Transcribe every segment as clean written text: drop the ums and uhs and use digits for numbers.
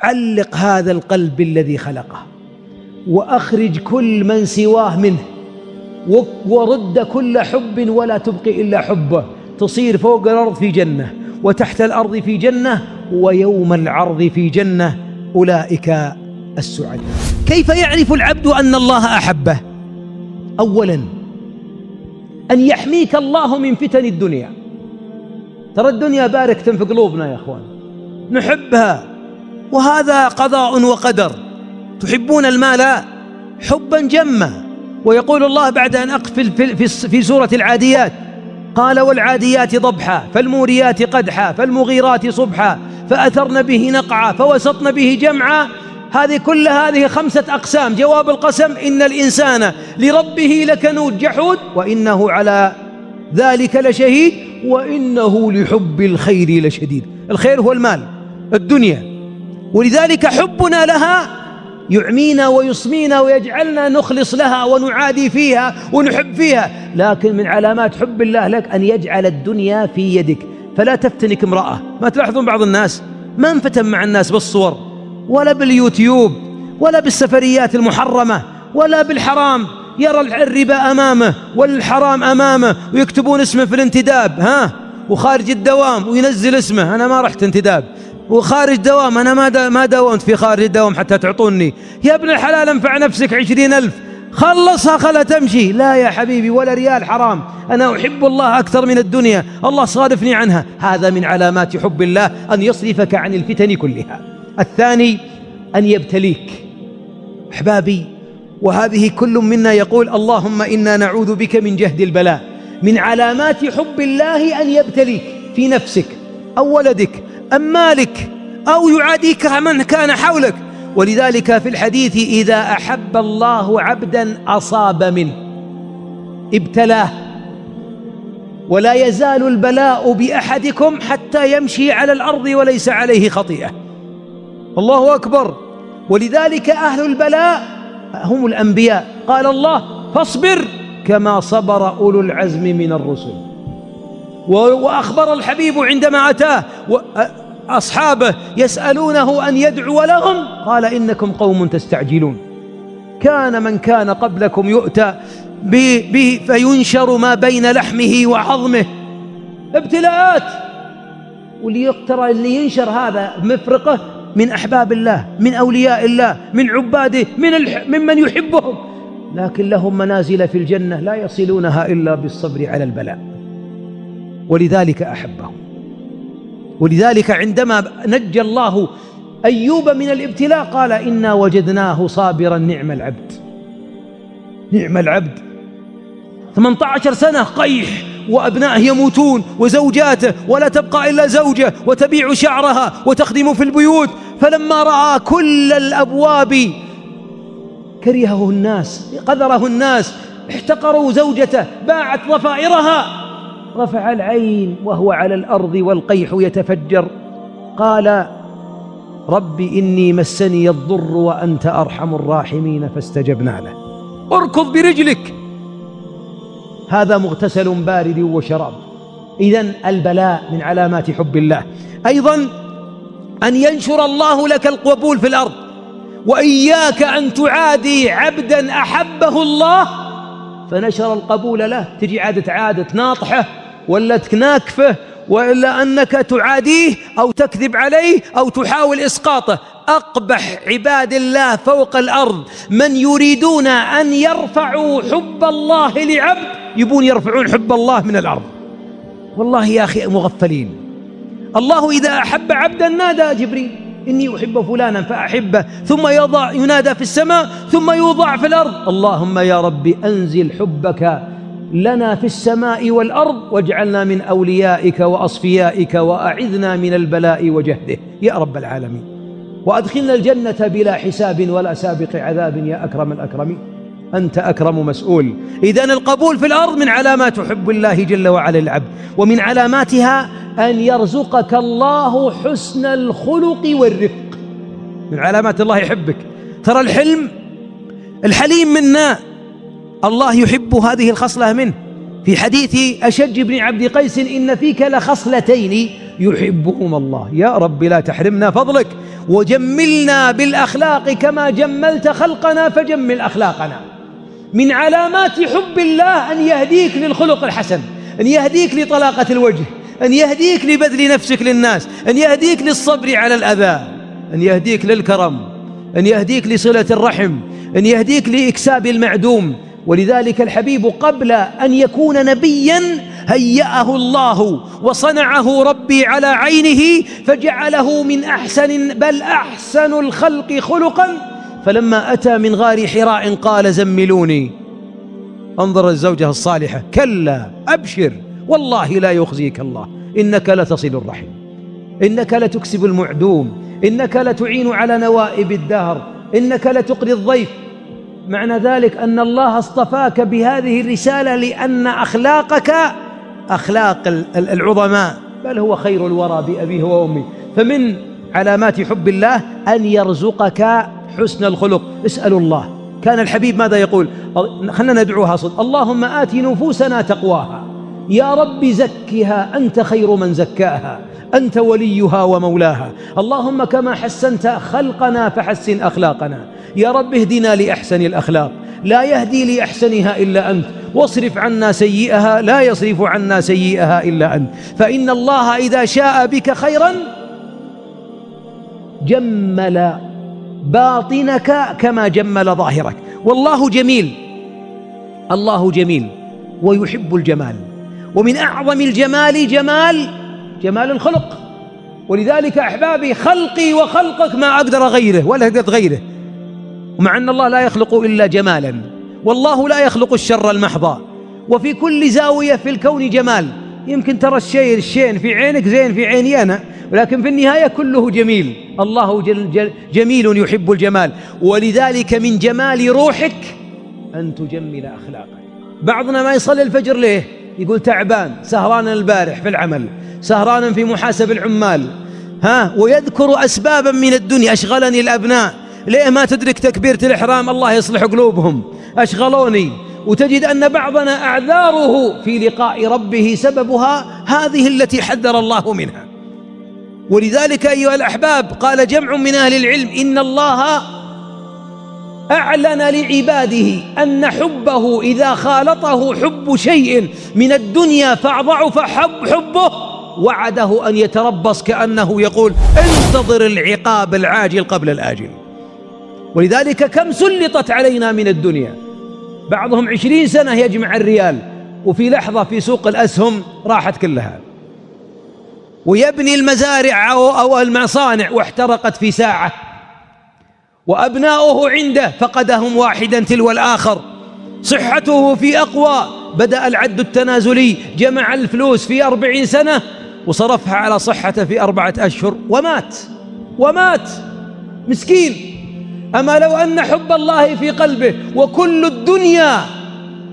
علق هذا القلب بالذي خلقه، وأخرج كل من سواه منه، ورد كل حب ولا تبقي إلا حبه، تصير فوق الأرض في جنة وتحت الأرض في جنة ويوم العرض في جنة، أولئك السعداء. كيف يعرف العبد أن الله أحبه؟ أولا أن يحميك الله من فتن الدنيا. ترى الدنيا باركة في قلوبنا يا أخوان، نحبها وهذا قضاء وقدر. تحبون المال حبا جما، ويقول الله بعد أن أقفل في سورة العاديات قال والعاديات ضبحا فالموريات قدحا فالمغيرات صبحا فأثرن به نقعا فوسطن به جمعا. هذه 5 أقسام. جواب القسم إن الإنسان لربه لكنود جحود وإنه على ذلك لشهيد وإنه لحب الخير لشديد. الخير هو المال، الدنيا، ولذلك حبنا لها يعمينا ويصمينا ويجعلنا نخلص لها ونعادي فيها ونحب فيها. لكن من علامات حب الله لك أن يجعل الدنيا في يدك، فلا تفتنك امرأة. ما تلاحظون بعض الناس ما انفتن مع الناس بالصور ولا باليوتيوب ولا بالسفريات المحرمة ولا بالحرام، يرى الربا أمامه والحرام أمامه ويكتبون اسمه في الانتداب وخارج الدوام وينزل اسمه أنا ما رحت انتداب، وخارج دوام أنا ما داومت في خارج الدوام حتى تعطوني. يا ابن الحلال انفع نفسك 20,000 خلصها خلها تمشي. لا يا حبيبي، ولا ريال حرام، أنا أحب الله أكثر من الدنيا، الله صادفني عنها. هذا من علامات حب الله أن يصرفك عن الفتن كلها. الثاني أن يبتليك. أحبابي، وهذه كل منا يقول اللهم إنا نعوذ بك من جهد البلاء. من علامات حب الله أن يبتليك في نفسك أو ولدك أم مالك أو يعاديك من كان حولك. ولذلك في الحديث إذا أحب الله عبدا أصاب منه ابتلاه، ولا يزال البلاء بأحدكم حتى يمشي على الأرض وليس عليه خطيئة. الله أكبر. ولذلك أهل البلاء هم الأنبياء. قال الله فاصبر كما صبر أولو العزم من الرسل. وأخبر الحبيب عندما أتاه أصحابه يسألونه أن يدعو لهم قال إنكم قوم تستعجلون. كان من كان قبلكم يؤتى به فينشر ما بين لحمه وعظمه. ابتلاءات. وليقترى اللي ينشر هذا مفرقه من أحباب الله، من أولياء الله، من عباده، ممن يحبهم، لكن لهم منازل في الجنة لا يصلونها إلا بالصبر على البلاء. ولذلك أحبهم. ولذلك عندما نجى الله أيوب من الابتلاء قال إنا وجدناه صابرا نعم العبد. نعم العبد. 18 سنة قيح وأبنائه يموتون وزوجاته ولا تبقى إلا زوجة وتبيع شعرها وتخدم في البيوت. فلما رأى كل الأبواب كرهه الناس، قذره الناس، احتقروا زوجته، باعت ضفائرها، رفع العين وهو على الأرض والقيح يتفجر قال رب إني مسني الضر وأنت أرحم الراحمين فاستجبنا له. اركض برجلك. هذا مغتسل بارد وشراب. إذن البلاء من علامات حب الله. أيضا أن ينشر الله لك القبول في الأرض. وإياك أن تعادي عبدا أحبه الله فنشر القبول له، تجي عادة ناطحه ولا تناكفه وإلا أنك تعاديه أو تكذب عليه أو تحاول إسقاطه. أقبح عباد الله فوق الأرض من يريدون أن يرفعوا حب الله لعبد، يبون يرفعون حب الله من الأرض. والله يا أخي مغفلين. الله إذا أحب عبدا نادى جبريل إني أحب فلانا فأحبه، ثم ينادى في السماء ثم يوضع في الأرض اللهم يا رب أنزل حبك لنا في السماء والأرض واجعلنا من أوليائك وأصفيائك وأعذنا من البلاء وجهده يا رب العالمين، وأدخلنا الجنة بلا حساب ولا سابق عذاب يا أكرم الأكرمين، أنت أكرم مسؤول. إذن القبول في الأرض من علامات حب الله جل وعلا العبد. ومن علاماتها أن يرزقك الله حسن الخلق والرفق. من علامات الله يحبك. ترى الحليم منا الله يحب هذه الخصلة منه. في حديث أشج بن عبد قيس إن فيك لخصلتين يحبهما الله. يا رب لا تحرمنا فضلك. وجملنا بالأخلاق كما جملت خلقنا فجمل أخلاقنا. من علامات حب الله أن يهديك للخلق الحسن، أن يهديك لطلاقة الوجه، أن يهديك لبذل نفسك للناس، أن يهديك للصبر على الأذى، أن يهديك للكرم، أن يهديك لصلة الرحم، أن يهديك لإكساب المعدوم. ولذلك الحبيب قبل أن يكون نبيا هيأه الله وصنعه ربي على عينه فجعله من أحسن بل أحسن الخلق خلقا. فلما أتى من غار حراء قال زملوني. انظر الزوجة الصالحة، كلا أبشر والله لا يخزيك الله، إنك لتصل الرحم، إنك لتكسب المعدوم، إنك لتعين على نوائب الدهر، إنك لتقري الضيف. معنى ذلك أن الله اصطفاك بهذه الرسالة لأن أخلاقك أخلاق العظماء، بل هو خير الورى بأبيه وأمه. فمن علامات حب الله أن يرزقك حسن الخلق. اسألوا الله، كان الحبيب ماذا يقول؟ خلنا ندعوها صدق: اللهم آت نفوسنا تقواها، يا رب زكها أنت خير من زكاها، أنت وليها ومولاها. اللهم كما حسنت خلقنا فحسن أخلاقنا، يا رب اهدنا لأحسن الأخلاق، لا يهدي لأحسنها إلا أنت، واصرف عنا سيئها لا يصرف عنا سيئها إلا أنت. فإن الله إذا شاء بك خيرا جمل باطنك كما جمل ظاهرك. والله جميل، الله جميل ويحب الجمال، ومن أعظم الجمال جمال الخلق. ولذلك أحبابي خلقي وخلقك ما أقدر غيره ولا أقدر غيره، ومع أن الله لا يخلق إلا جمالا، والله لا يخلق الشر المحض، وفي كل زاوية في الكون جمال. يمكن ترى الشين في عينك زين في عيني أنا، ولكن في النهاية كله جميل. الله جميل يحب الجمال. ولذلك من جمال روحك أن تجمل أخلاقك. بعضنا ما يصلي الفجر ليه؟ يقول تعبان، سهرانا البارح في العمل، سهرانا في محاسب العمال، ويذكر أسبابا من الدنيا: أشغلني الأبناء، ليه ما تدرك تكبيرة الإحرام؟ الله يصلح قلوبهم، أشغلوني. وتجد أن بعضنا أعذاره في لقاء ربه سببها هذه التي حذر الله منها. ولذلك أيها الأحباب قال جمع من أهل العلم: إن الله أعلن لعباده أن حبه إذا خالطه حب شيء من الدنيا فضعف حبه وعده أن يتربص، كأنه يقول: انتظر العقاب العاجل قبل الآجل. ولذلك كم سلطت علينا من الدنيا، بعضهم 20 سنة يجمع الريال، وفي لحظة في سوق الأسهم راحت كلها، ويبني المزارع أو المصانع واحترقت في ساعة، وأبناؤه عنده فقدهم واحدا تلو الآخر، صحته في أقوى، بدأ العد التنازلي، جمع الفلوس في 40 سنة وصرفها على صحته في 4 أشهر ومات مسكين. أما لو أن حب الله في قلبه وكل الدنيا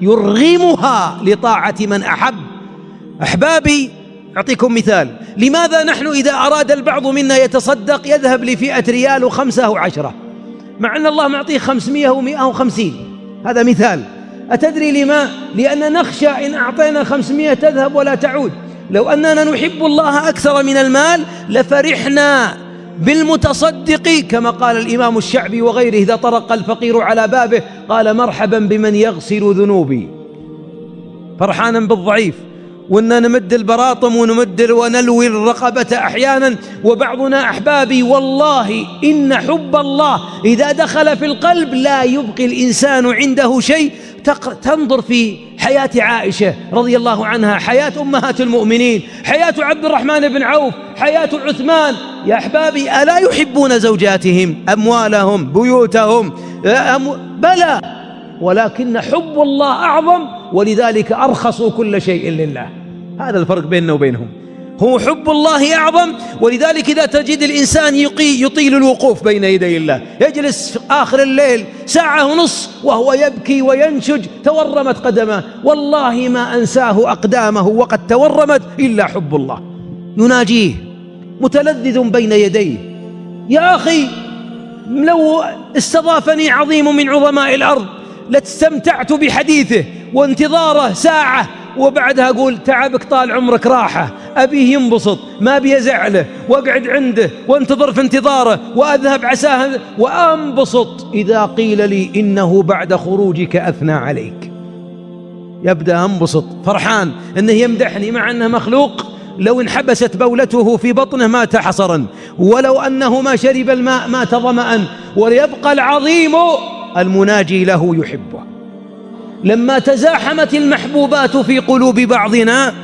يرغمها لطاعة من أحب. أحبابي أعطيكم مثال: لماذا نحن إذا أراد البعض منا يتصدق يذهب لفئة ريال و5 و10، مع أن الله معطيه 500 و150؟ هذا مثال. أتدري لما؟ لأن نخشى إن أعطينا 500 تذهب ولا تعود. لو أننا نحب الله أكثر من المال لفرحنا بالمتصدق، كما قال الإمام الشعبي وغيره: إذا طرق الفقير على بابه قال مرحبا بمن يغسل ذنوبي. فرحانا بالضعيف، وأننا نمد البراطم ونلوي الرقبة أحيانا. وبعضنا أحبابي والله إن حب الله إذا دخل في القلب لا يبقي الإنسان عنده شيء. تنظر في حياة عائشة رضي الله عنها، حياة أمهات المؤمنين، حياة عبد الرحمن بن عوف، حياة عثمان. يا أحبابي ألا يحبون زوجاتهم، أموالهم، بيوتهم؟ بلى، ولكن حب الله أعظم، ولذلك أرخصوا كل شيء لله. هذا الفرق بيننا وبينهم، هو حب الله أعظم. ولذلك إذا تجد الإنسان يطيل الوقوف بين يدي الله، يجلس في آخر الليل 1.5 ساعة وهو يبكي وينشج، تورمت قدمه، والله ما أنساه أقدامه وقد تورمت إلا حب الله. يناجيه متلذذ بين يديه. يا أخي لو استضافني عظيم من عظماء الأرض لاستمتعت بحديثه وانتظاره 1 ساعة، وبعدها أقول تعبك طال عمرك راحة، أبيه ينبسط، ما بيزعله، وأقعد عنده وانتظر في انتظاره، وأذهب عساه وأنبسط إذا قيل لي إنه بعد خروجك أثنى عليك. يبدأ أنبسط فرحان إنه يمدحني مع أنه مخلوق، لو انحبست بولته في بطنه مات حصرا، ولو أنه ما شرب الماء مات ظمأ، وليبقى العظيم المناجي له يحبه. لما تزاحمت المحبوبات في قلوب بعضنا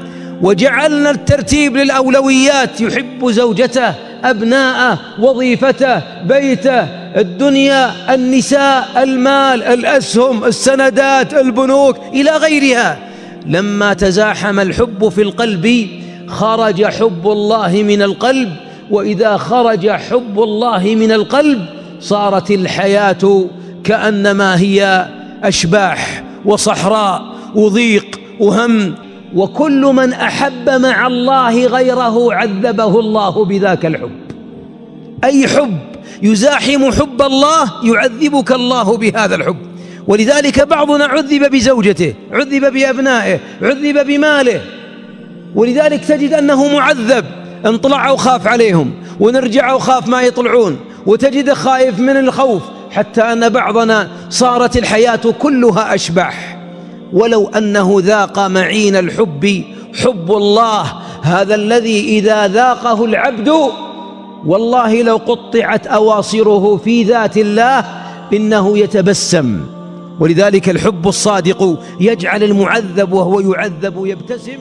وجعلنا الترتيب للأولويات، يحب زوجته، أبناءه، وظيفته، بيته، الدنيا، النساء، المال، الأسهم، السندات، البنوك إلى غيرها، لما تزاحم الحب في القلب خرج حب الله من القلب، وإذا خرج حب الله من القلب صارت الحياة كأنما هي أشباح وصحراء وضيق وهم. وكل من أحب مع الله غيره عذبه الله بذاك الحب. أي حب يزاحم حب الله يعذبك الله بهذا الحب. ولذلك بعضنا عذب بزوجته، عذب بأبنائه، عذب بماله، ولذلك تجد أنه معذب، ان طلعوا خاف عليهم، ونرجعوا خاف ما يطلعون، وتجد خائف من الخوف، حتى أن بعضنا صارت الحياة كلها أشباح. ولو أنه ذاق معين الحب حب الله، هذا الذي إذا ذاقه العبد والله لو قطعت أواصره في ذات الله إنه يتبسم. ولذلك الحب الصادق يجعل المعذب وهو يعذب يبتسم.